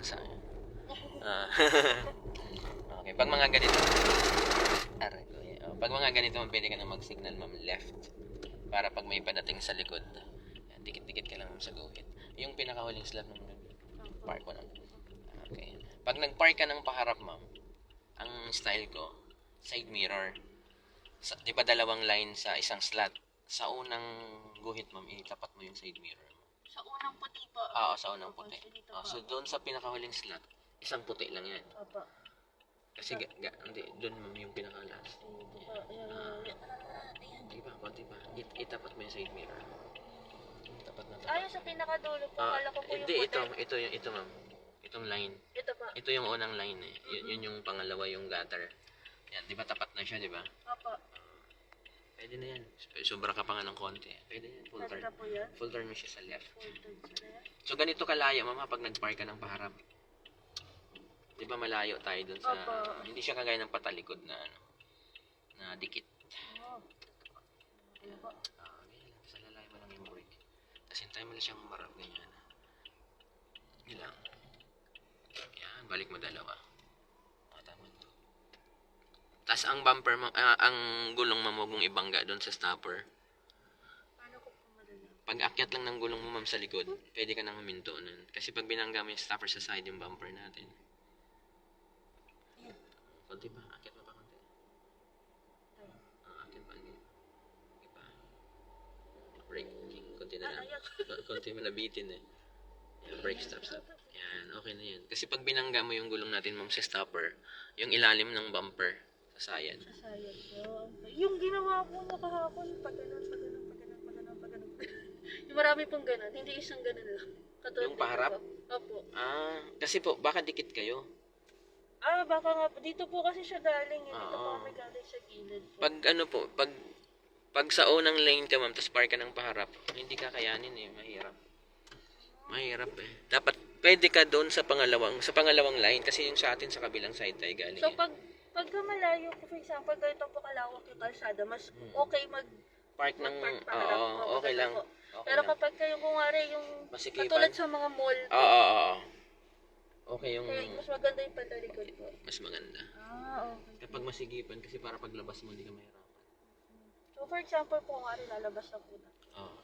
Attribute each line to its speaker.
Speaker 1: bansa. Ah. Okay, pag mga ganito, pag mga ganito, pwede ka na mag-signal, ma'am, left. Para pag may padating sa likod, dikit-dikit ka lang sa guhit. Yung pinakahuling slot ng park mo na. Okay. Pag nag-park ka ng paharap, ma'am, ang style ko, side mirror. Di ba dalawang line sa isang slot? Sa unang guhit, ma'am, itapat mo yung side mirror mo.
Speaker 2: Sa unang puti po.
Speaker 1: Oo, sa unang puti. So, doon sa pinakahuling slot, isang puti lang yan.
Speaker 2: Opo.
Speaker 1: Kasi, hindi, doon, ma'am, yung pinaka-last. Diba, konti pa. Itapat mo yung side mirror. Tapat na tapat.
Speaker 2: Ayaw sa pinakadulo po. Kala ko po yung
Speaker 1: Hindi,
Speaker 2: puti.
Speaker 1: ito, ma'am. Itong line.
Speaker 2: Ito po.
Speaker 1: Ito yung unang line eh. Yun yung pangalawa, yung gutter. Yan, di ba tapat na siya, di ba?
Speaker 2: Opo.
Speaker 1: Pwede na yan. Sobra ka pa nga ng konti. Pwede yan, full turn.
Speaker 2: Pwede na po yan.
Speaker 1: Full turn mo siya sa left.
Speaker 2: Full turn sa left.
Speaker 1: So, ganito kalaya, mama, pag nag-park ka ng paharap. Di ba malayo tayo dun sa...
Speaker 2: Opo.
Speaker 1: Hindi siya kagaya ng patalikod na, na dikit.
Speaker 2: Oo. Ano po?
Speaker 1: Ganyan lang. Sa lalay mo lang yung brake. Tapos hintay mo lang siyang umarap. Ganyan. Yun lang. Yan, balik mo dalawa. Tama to. Tapos ang bumper mo, ang gulong mo mong ibangga doon sa stopper.
Speaker 2: Paano ko po madala?
Speaker 1: Pag akyat lang ng gulong mo, ma'am, sa likod, pwede ka nang huminto nun. Kasi pag binangga mo yung stopper sa side, yung bumper natin. Konti pa, akyat mo pa konti. Akyat pa, hindi. Okay pa. Brake, konti na lang. Konti mo nabitin eh. Yan, brake, stop. Yan, okay na yan. Kasi pag binangga mo yung gulong natin, ma'am, sa stopper, yung ilalim ng bumper, sasayan.
Speaker 2: Sasayad po. Yung ginawa ko na kahapon, pag ganun. Yung marami pong ganun, hindi isang ganun lang. Katulad
Speaker 1: Yung paharap?
Speaker 2: dito po. Opo.
Speaker 1: Kasi po, baka dikit kayo.
Speaker 2: Baka nga po. Dito po kasi siya galing. Dito po
Speaker 1: Oo.
Speaker 2: kami galing sa gilid po.
Speaker 1: Pag ano po, pag sa unang lane ka, ma'am, tapos park ka ng paharap, hindi kakayanin eh, mahirap. Mahirap eh. Dapat, pwede ka doon sa pangalawang line, kasi yung sa atin sa kabilang side tayo galing.
Speaker 2: So, pagka malayo po, for example, ganito po kalawak yung kalsada, mas okay
Speaker 1: Park ng,
Speaker 2: mag-park paharap po,
Speaker 1: okay lang.
Speaker 2: po.
Speaker 1: Okay
Speaker 2: Pero
Speaker 1: lang.
Speaker 2: kapag kayo kungari yung
Speaker 1: Masikipan.
Speaker 2: katulad sa mga mall,
Speaker 1: Oo. Okay yung,
Speaker 2: kaya mas maganda yung patalikod po.
Speaker 1: mas maganda.
Speaker 2: Okay.
Speaker 1: Kapag masigipan, kasi para paglabas mo, hindi ka mahirapan.
Speaker 2: So, for example, kung kungari lalabas na po na.
Speaker 1: Oo.